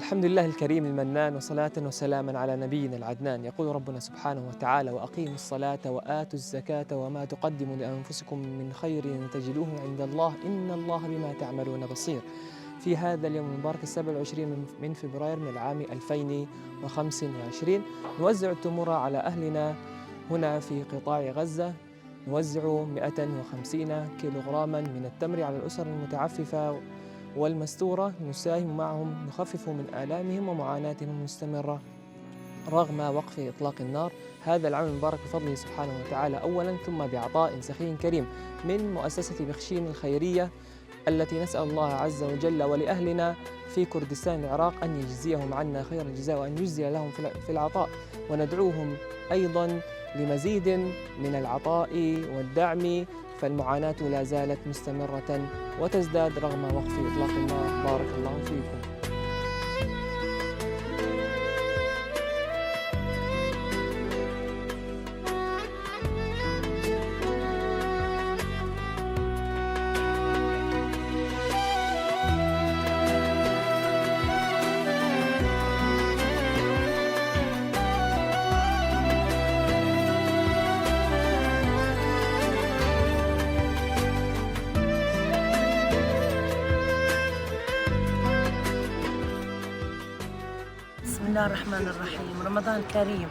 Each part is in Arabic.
الحمد لله الكريم المنان، وصلاة وسلاما على نبينا العدنان. يقول ربنا سبحانه وتعالى: وأقيموا الصلاة وآتوا الزكاة وما تقدموا لأنفسكم من خير تجدوه عند الله إن الله بما تعملون بصير. في هذا اليوم المبارك 27 من فبراير من العام 2025 نوزع التمور على أهلنا هنا في قطاع غزة. نوزع 150 كيلوغراما من التمر على الأسر المتعففة والمستورة، نساهم معهم نخفف من آلامهم ومعاناتهم المستمرة رغم وقف إطلاق النار هذا العام المبارك بفضله سبحانه وتعالى أولا، ثم بعطاء سخي كريم من مؤسسة بخشين الخيرية التي نسأل الله عز وجل ولأهلنا في كردستان العراق أن يجزيهم عنا خير الجزاء وأن يجزي لهم في العطاء، وندعوهم أيضا لمزيد من العطاء والدعم، فالمعاناة لا زالت مستمرة وتزداد رغم وقف إطلاق النار. بارك الله فيكم. بسم الله الرحمن الرحيم. رمضان كريم.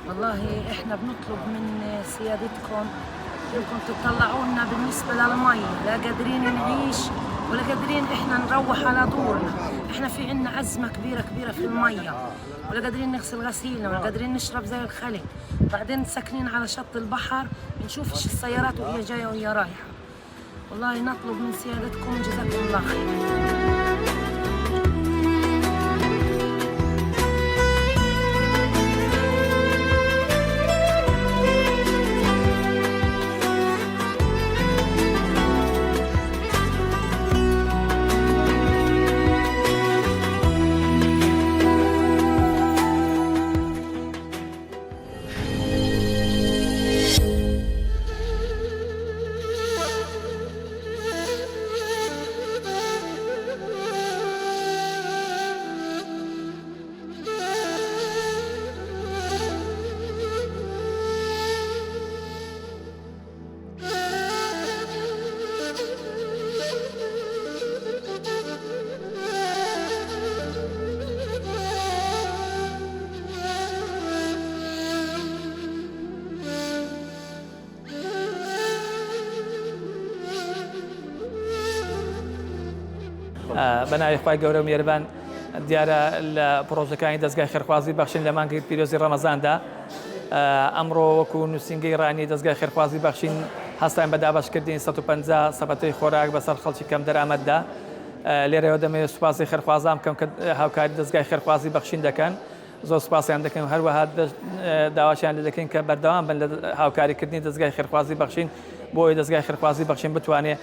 والله احنا بنطلب من سيادتكم انكم تطلعونا بالنسبه للمي، لا قادرين نعيش ولا قادرين احنا نروح على دورنا. احنا في عنا ازمه كبيره في الميه، ولا قادرين نغسل غسيلنا ولا قادرين نشرب زي الخلق. بعدين ساكنين على شط البحر بنشوفش السيارات وهي جايه وهي رايحه. والله نطلب من سيادتكم جزاكم الله خير. بەناوی خوای گەورە و میێرەبان دیارە لە پرۆژەکانی دەستگای خێرخوازی بەخشین لە مانگی پیرۆزی ڕەمەزاندا ئەمڕۆ وەکو نووسینگەی ڕانی دەستگای خێرخوازی بەخشین هەستان بە دابەشکردنی 150 سەبەتەی خۆراک بەسەر خەڵکی کەم دەرامەتدا. لێرەوە دەمەوێت سوپاسی خێرخوازان بکەم کە هاوکاری دەستگای خێرخوازی بەخشین دەکەن. زۆر سوپاسیان دەکەن و هەروەها داواشیان لێ دەکەین کە بەردەوام بن لە هاوکاریکردنی دەستگای خێرخوازی بەخشین بۆی دەستگای خێرخوازی بەخشین بتوانێت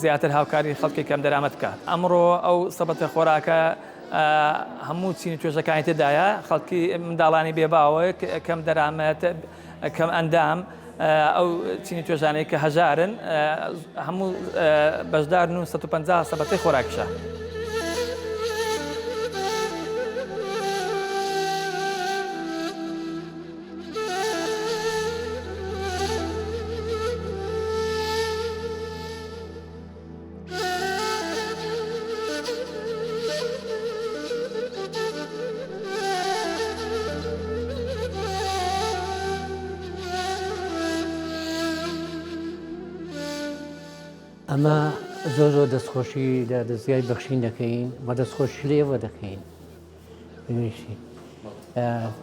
زیاتر هاوکاری خەڵکی کەم دەرامەت بکات. ئەمڕۆ ئەو سەبەتە خۆراکە هەموو چینی توێژەکانی تێدایە، خەڵکی منداڵانی بێباوە کەم دەرامەت کەم ئەندام ئەو چینی توێژانەی کە هەژارن هەموو بەشدارن و 150 سەبەتەی خۆراکیشە. ئەمە زۆر دەستخۆشی لە دەستگای بەخشین دەکەین و دەستخۆشی لێوە دەکەین. بنویشی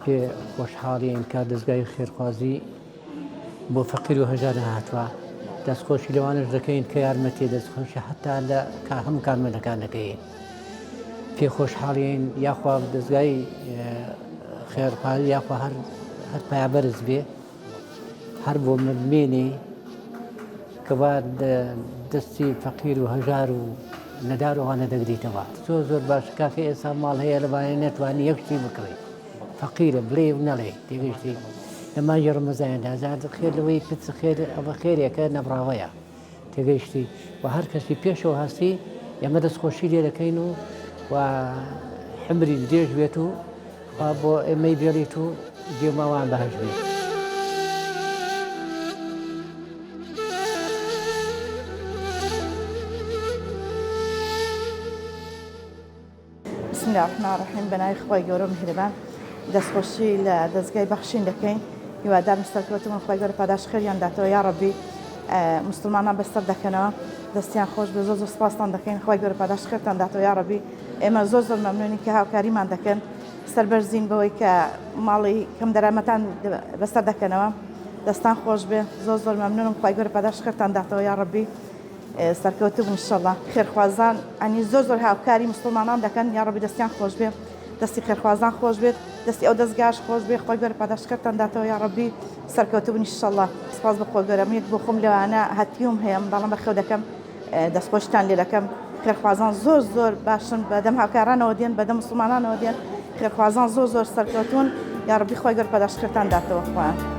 پێ خۆشحاڵین کە دەستگای خێرخوازی بۆ فەقیر و هەژار هاتووە. دەستخۆشی لەوانش دەکەین کە یارمەتی دەستخۆشی حتا لە هەموو کارمەندەکان دەکەین. پێ خۆشحاڵین یاخوا دەستگای خێرخوازی یاخوا هەر پایابەرز بێ، هەر بۆ ملمێنێ کەوا دەستی فەقیر و هەژار و نەدار وانە دەگریتەوە. زۆر باش کاکە ئێستا ماڵ هەیە لەوانەیە نەتوانی یەک شتی بکڕێت، فەقیرە بڵێ و نەڵێ تێگەیشتی. لە مانگی ڕەمەزاندا زاد خێر لەوەی پچ خێر ئەوە خێرێکە نەبراوەیە تێگەیشتی و هەر کەسی پێشەوە هەستی ئێمە دەستخۆشی لێ دەکەین و عمری درێژ بێت و خوا بۆ ئێمەی بێڵێت و گێماوان بەهەش بێت. بسم الله الرحمن الرحیم بەناوی خۆی گەورە میهرەبان دەستخۆشی لە دەستگای بەخشین دەکەین هیوادار مستەرکەوتمون خۆی گەورە پاداش خێریان داتەوە یا ڕەبی مسلمانان بەسەر دەکەنەوە دەستیان خۆش بە زۆر سپاسان دەکەین خۆی گەورە پاداش خێرتان داتەوە یا ڕەبی ئێمە زۆر مەمنونین کە هاوکاریمان دەکەن سەربەرزین بەوەی کە ماڵی کەم دەرامەتان بەسەر دەکەنەوە دەستان خۆش بێ زۆر مەمنونم خۆی گەورە پاداش خێرتان داتەوە یا ڕەبی سەرکەوتوو بوون ئینشەڵڵا خێرخوازان ئەنی زۆر هاوکاری مسلمانان دەکەن یا ڕەبی دەستیان خۆش بێ دەستی خێرخوازان خۆش بێت دەستی ئەو دەستگاش خۆش بێ خۆی گەورە پاداشکردتان داتەوە یا ڕەبی سەرکەوتوو بوون ئینشەڵڵا سپاس بە خۆی گەورە من یەک بۆ خۆم لەوانە هەتیوم هەیە بەڵام بەخێو دەکەم دەستخۆشتان لێ دەکەم خێرخوازان زۆر باشن بەدەم هاوکارانەوە دێن بەدەم مسلمانانەوە دێن خێرخوازان زۆر سەرکەوتوون یا ڕەبی خۆی گەورە پاداشکردتان داتەوە خوایان